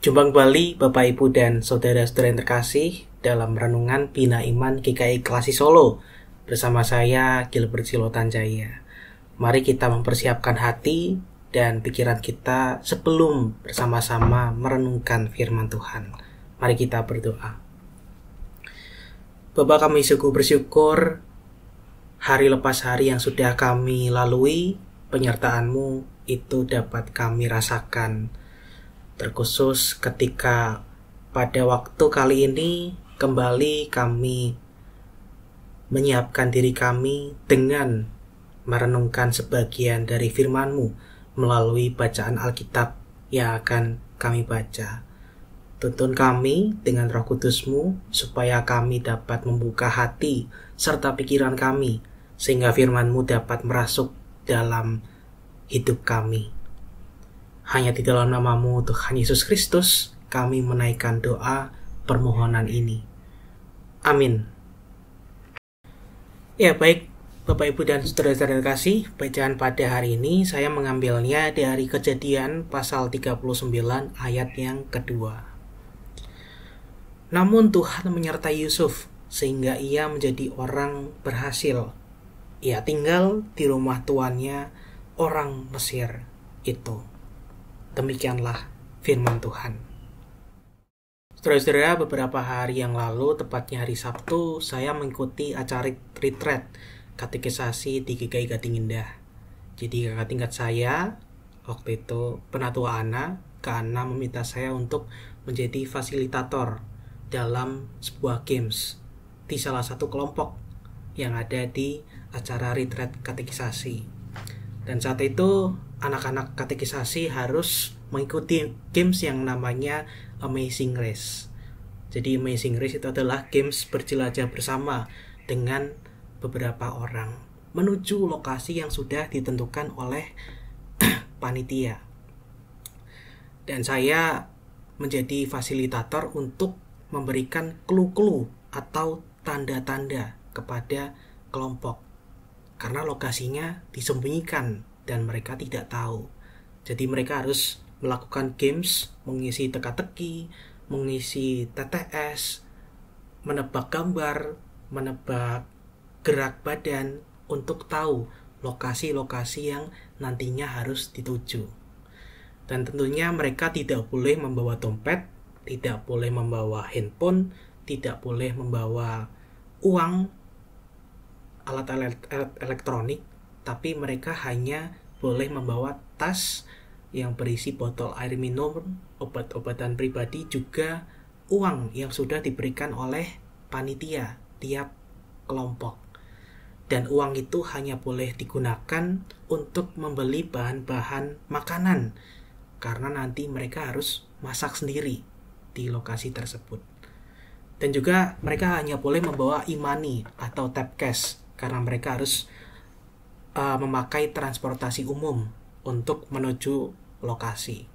Jumpa kembali Bapak Ibu dan Saudara-saudara yang terkasih dalam Renungan Bina Iman GKI Klasi Solo bersama saya Gilbert Silotanjaya. Mari kita mempersiapkan hati dan pikiran kita sebelum bersama-sama merenungkan firman Tuhan. Mari kita berdoa. Bapa, kami sungguh bersyukur hari lepas hari yang sudah kami lalui, penyertaan-Mu itu dapat kami rasakan. Terkhusus ketika pada waktu kali ini kembali kami menyiapkan diri kami dengan merenungkan sebagian dari firman-Mu melalui bacaan Alkitab yang akan kami baca. Tuntun kami dengan Roh Kudus-Mu supaya kami dapat membuka hati serta pikiran kami sehingga firman-Mu dapat merasuk dalam hidup kami. Hanya di dalam nama-Mu Tuhan Yesus Kristus kami menaikkan doa permohonan ini. Amin. Ya, baik Bapak Ibu dan Saudara-saudara terkasih, bacaan pada hari ini saya mengambilnya dari Kejadian pasal 39 ayat yang kedua. Namun Tuhan menyertai Yusuf sehingga ia menjadi orang berhasil. Ia tinggal di rumah tuannya orang Mesir itu. Demikianlah firman Tuhan. Saudara-saudara, beberapa hari yang lalu, tepatnya hari Sabtu, saya mengikuti acara retreat katekisasi di GKI Gading Indah. Jadi kakak tingkat saya, waktu itu Penatua Ana, Kak Ana meminta saya untuk menjadi fasilitator dalam sebuah games di salah satu kelompok yang ada di acara retreat katekisasi. Dan saat itu anak-anak katekisasi harus mengikuti games yang namanya Amazing Race. Jadi Amazing Race itu adalah games berjelajah bersama dengan beberapa orang menuju lokasi yang sudah ditentukan oleh panitia. Dan saya menjadi fasilitator untuk memberikan clue-clue atau tanda-tanda kepada kelompok. Karena lokasinya disembunyikan dan mereka tidak tahu. Jadi mereka harus melakukan games, mengisi teka-teki, mengisi TTS, menebak gambar, menebak gerak badan untuk tahu lokasi-lokasi yang nantinya harus dituju. Dan tentunya mereka tidak boleh membawa dompet, tidak boleh membawa handphone, tidak boleh membawa uang, alat-alat elektronik, tapi mereka hanya boleh membawa tas yang berisi botol air minum, obat-obatan pribadi, juga uang yang sudah diberikan oleh panitia tiap kelompok. Dan uang itu hanya boleh digunakan untuk membeli bahan-bahan makanan, karena nanti mereka harus masak sendiri di lokasi tersebut. Dan juga mereka hanya boleh membawa e-money atau tap cash, karena mereka harus memakai transportasi umum untuk menuju lokasi.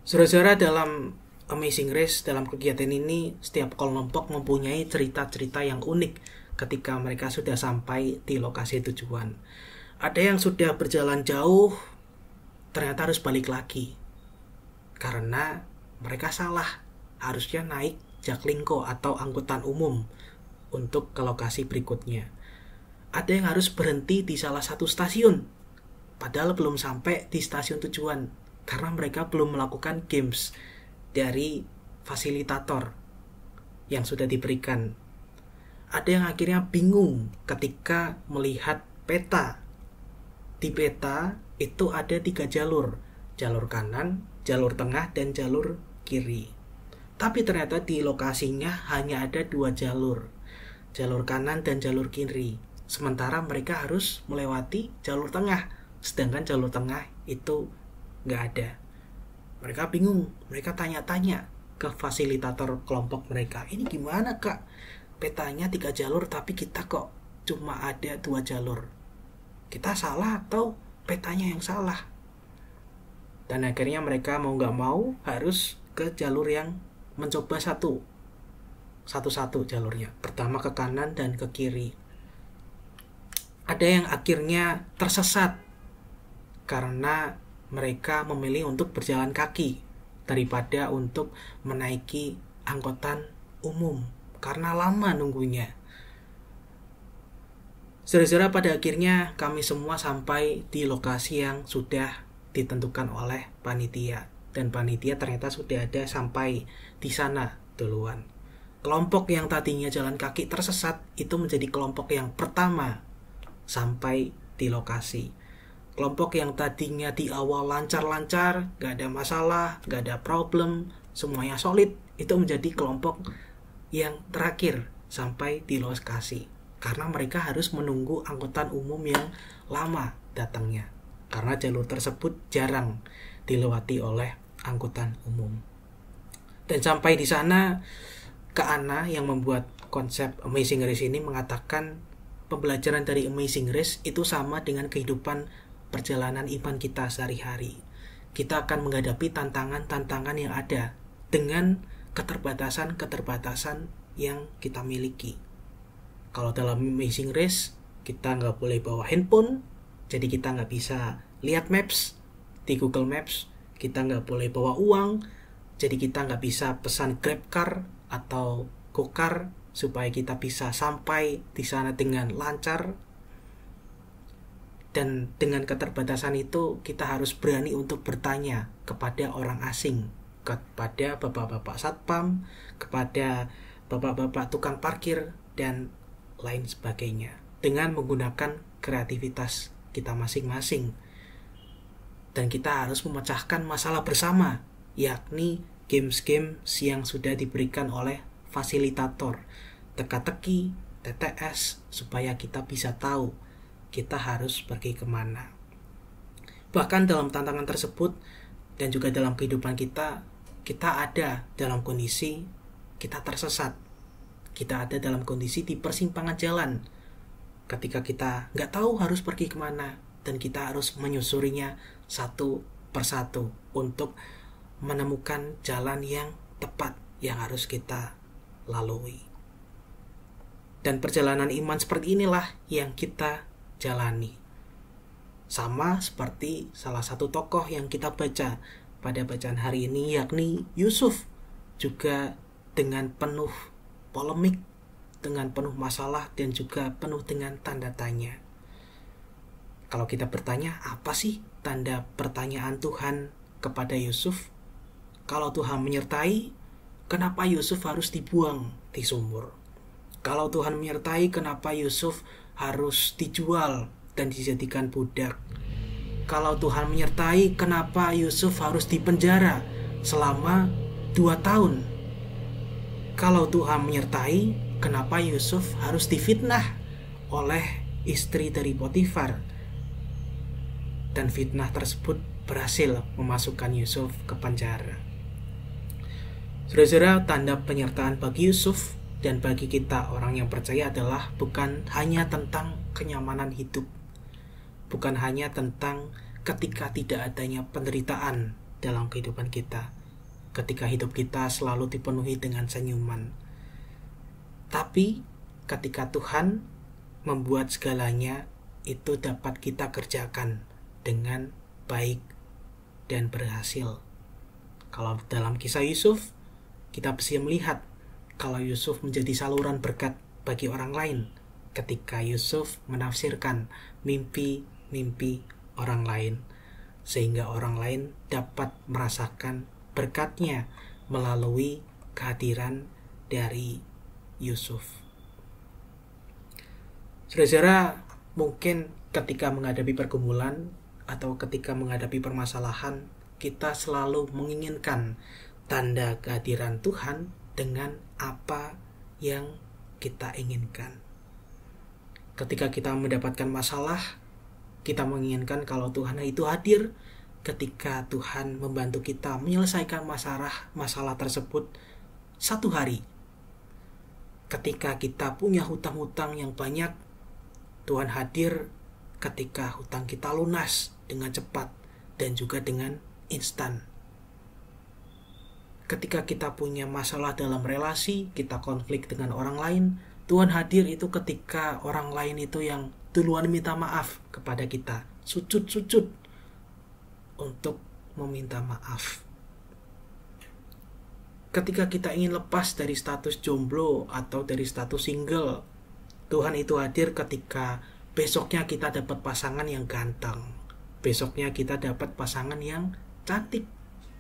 Saudara-saudara, dalam Amazing Race, dalam kegiatan ini, setiap kelompok mempunyai cerita-cerita yang unik ketika mereka sudah sampai di lokasi tujuan. Ada yang sudah berjalan jauh, ternyata harus balik lagi karena mereka salah, harusnya naik Jaklingko atau angkutan umum untuk ke lokasi berikutnya. Ada yang harus berhenti di salah satu stasiun, padahal belum sampai di stasiun tujuan, karena mereka belum melakukan games dari fasilitator yang sudah diberikan. Ada yang akhirnya bingung ketika melihat peta. Di peta itu ada 3 jalur, jalur kanan, jalur tengah, dan jalur kiri. Tapi ternyata di lokasinya hanya ada 2 jalur, jalur kanan dan jalur kiri. Sementara mereka harus melewati jalur tengah, sedangkan jalur tengah itu nggak ada. Mereka bingung, mereka tanya-tanya ke fasilitator kelompok mereka, ini gimana kak? Petanya 3 jalur tapi kita kok cuma ada 2 jalur. Kita salah atau petanya yang salah? Dan akhirnya mereka mau nggak mau harus ke jalur yang mencoba satu-satu jalurnya. Pertama ke kanan dan ke kiri. Ada yang akhirnya tersesat karena mereka memilih untuk berjalan kaki daripada untuk menaiki angkutan umum karena lama nunggunya. Saudara-saudara, pada akhirnya kami semua sampai di lokasi yang sudah ditentukan oleh panitia, dan panitia ternyata sudah ada sampai di sana duluan. Kelompok yang tadinya jalan kaki tersesat itu menjadi kelompok yang pertama sampai di lokasi. Kelompok yang tadinya di awal lancar-lancar, gak ada masalah, gak ada problem, semuanya solid, itu menjadi kelompok yang terakhir sampai di lokasi. Karena mereka harus menunggu angkutan umum yang lama datangnya. Karena jalur tersebut jarang dilewati oleh angkutan umum. Dan sampai di sana, Kak Ana yang membuat konsep Amazing Race ini mengatakan pembelajaran dari Amazing Race itu sama dengan kehidupan perjalanan iman kita sehari-hari. Kita akan menghadapi tantangan-tantangan yang ada dengan keterbatasan-keterbatasan yang kita miliki. Kalau dalam Amazing Race, kita nggak boleh bawa handphone, jadi kita nggak bisa lihat maps di Google Maps. Kita nggak boleh bawa uang, jadi kita nggak bisa pesan GrabCar atau GoCar supaya kita bisa sampai di sana dengan lancar. Dan dengan keterbatasan itu, kita harus berani untuk bertanya kepada orang asing, kepada bapak-bapak satpam, kepada bapak-bapak tukang parkir, dan lain sebagainya, dengan menggunakan kreativitas kita masing-masing. Dan kita harus memecahkan masalah bersama, yakni games-games yang sudah diberikan oleh fasilitator, teka-teki, TTS, supaya kita bisa tahu kita harus pergi kemana. Bahkan dalam tantangan tersebut dan juga dalam kehidupan kita, kita ada dalam kondisi kita tersesat. Kita ada dalam kondisi di persimpangan jalan. Ketika kita nggak tahu harus pergi kemana, dan kita harus menyusurinya satu persatu untuk menemukan jalan yang tepat yang harus kita lalui. Dan perjalanan iman seperti inilah yang kita jalani. Sama seperti salah satu tokoh yang kita baca pada bacaan hari ini, yakni Yusuf, juga dengan penuh polemik, dengan penuh masalah, dan juga penuh dengan tanda tanya. Kalau kita bertanya, apa sih tanda pertanyaan Tuhan kepada Yusuf? Kalau Tuhan menyertai, kenapa Yusuf harus dibuang di sumur? Kalau Tuhan menyertai, kenapa Yusuf harus dijual dan dijadikan budak? Kalau Tuhan menyertai, kenapa Yusuf harus dipenjara selama 2 tahun? Kalau Tuhan menyertai, kenapa Yusuf harus difitnah oleh istri dari Potifar? Dan fitnah tersebut berhasil memasukkan Yusuf ke penjara. Saudara-saudara, tanda penyertaan bagi Yusuf dan bagi kita orang yang percaya adalah bukan hanya tentang kenyamanan hidup, bukan hanya tentang ketika tidak adanya penderitaan dalam kehidupan kita, ketika hidup kita selalu dipenuhi dengan senyuman. Tapi ketika Tuhan membuat segalanya itu dapat kita kerjakan dengan baik dan berhasil. Kalau dalam kisah Yusuf, kita bisa melihat kalau Yusuf menjadi saluran berkat bagi orang lain ketika Yusuf menafsirkan mimpi-mimpi orang lain, sehingga orang lain dapat merasakan berkatnya melalui kehadiran dari Yusuf. Saudara-saudara, mungkin ketika menghadapi pergumulan atau ketika menghadapi permasalahan, kita selalu menginginkan tanda kehadiran Tuhan dengan apa yang kita inginkan. Ketika kita mendapatkan masalah, kita menginginkan kalau Tuhan itu hadir. Ketika Tuhan membantu kita menyelesaikan masalah tersebut 1 hari. Ketika kita punya hutang-hutang yang banyak, Tuhan hadir ketika hutang kita lunas dengan cepat dan juga dengan instan. Ketika kita punya masalah dalam relasi, kita konflik dengan orang lain, Tuhan hadir itu ketika orang lain itu yang duluan minta maaf kepada kita, sujud untuk meminta maaf. Ketika kita ingin lepas dari status jomblo atau dari status single, Tuhan itu hadir ketika besoknya kita dapat pasangan yang ganteng, besoknya kita dapat pasangan yang cantik,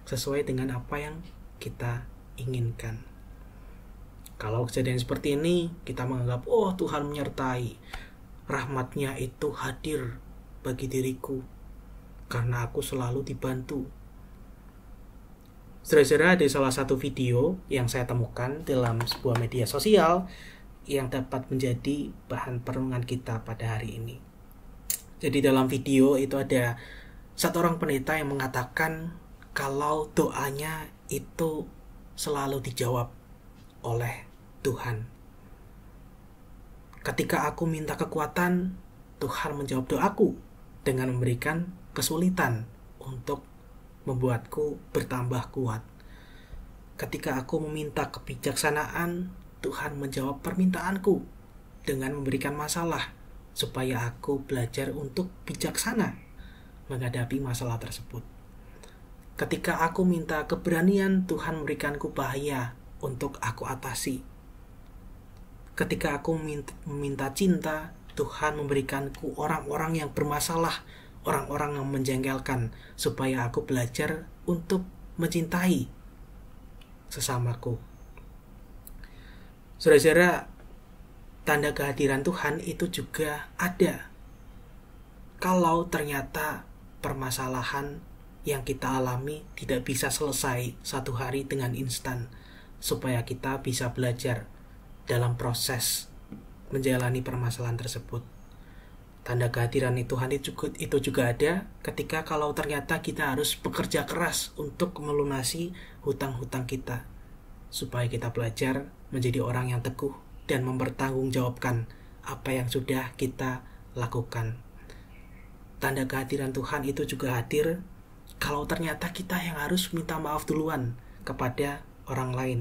sesuai dengan apa yang kita inginkan. Kalau kejadian seperti ini, kita menganggap, oh Tuhan menyertai, rahmat-Nya itu hadir bagi diriku, karena aku selalu dibantu. Saudara-saudara, ada salah satu video yang saya temukan dalam sebuah media sosial yang dapat menjadi bahan perenungan kita pada hari ini. Jadi dalam video itu ada satu orang pendeta yang mengatakan kalau doanya itu selalu dijawab oleh Tuhan. Ketika aku minta kekuatan, Tuhan menjawab doaku dengan memberikan kesulitan untuk membuatku bertambah kuat. Ketika aku meminta kebijaksanaan, Tuhan menjawab permintaanku dengan memberikan masalah supaya aku belajar untuk bijaksana menghadapi masalah tersebut. Ketika aku minta keberanian, Tuhan memberikanku bahaya untuk aku atasi. Ketika aku meminta cinta, Tuhan memberikanku orang-orang yang bermasalah, orang-orang yang menjengkelkan, supaya aku belajar untuk mencintai sesamaku. Saudara-saudara, tanda kehadiran Tuhan itu juga ada. Kalau ternyata permasalahan yang kita alami tidak bisa selesai satu hari dengan instan, supaya kita bisa belajar dalam proses menjalani permasalahan tersebut. Tanda kehadiran Tuhan itu juga ada ketika kalau ternyata kita harus bekerja keras untuk melunasi hutang-hutang kita, supaya kita belajar menjadi orang yang teguh dan mempertanggungjawabkan apa yang sudah kita lakukan. Tanda kehadiran Tuhan itu juga hadir kalau ternyata kita yang harus minta maaf duluan kepada orang lain,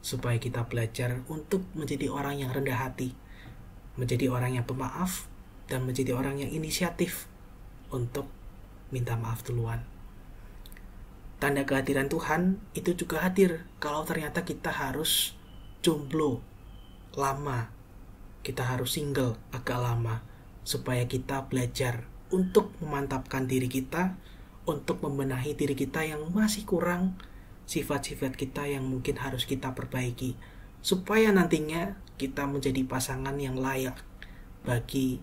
supaya kita belajar untuk menjadi orang yang rendah hati, menjadi orang yang pemaaf, dan menjadi orang yang inisiatif untuk minta maaf duluan. Tanda kehadiran Tuhan itu juga hadir kalau ternyata kita harus jomblo lama, kita harus single agak lama, supaya kita belajar untuk memantapkan diri kita, untuk membenahi diri kita yang masih kurang, sifat-sifat kita yang mungkin harus kita perbaiki, supaya nantinya kita menjadi pasangan yang layak bagi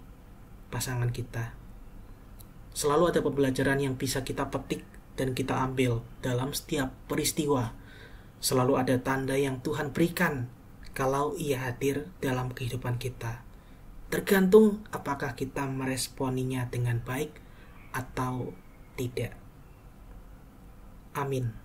pasangan kita. Selalu ada pembelajaran yang bisa kita petik dan kita ambil dalam setiap peristiwa. Selalu ada tanda yang Tuhan berikan kalau Ia hadir dalam kehidupan kita. Tergantung apakah kita meresponinya dengan baik atau tidak. Amin.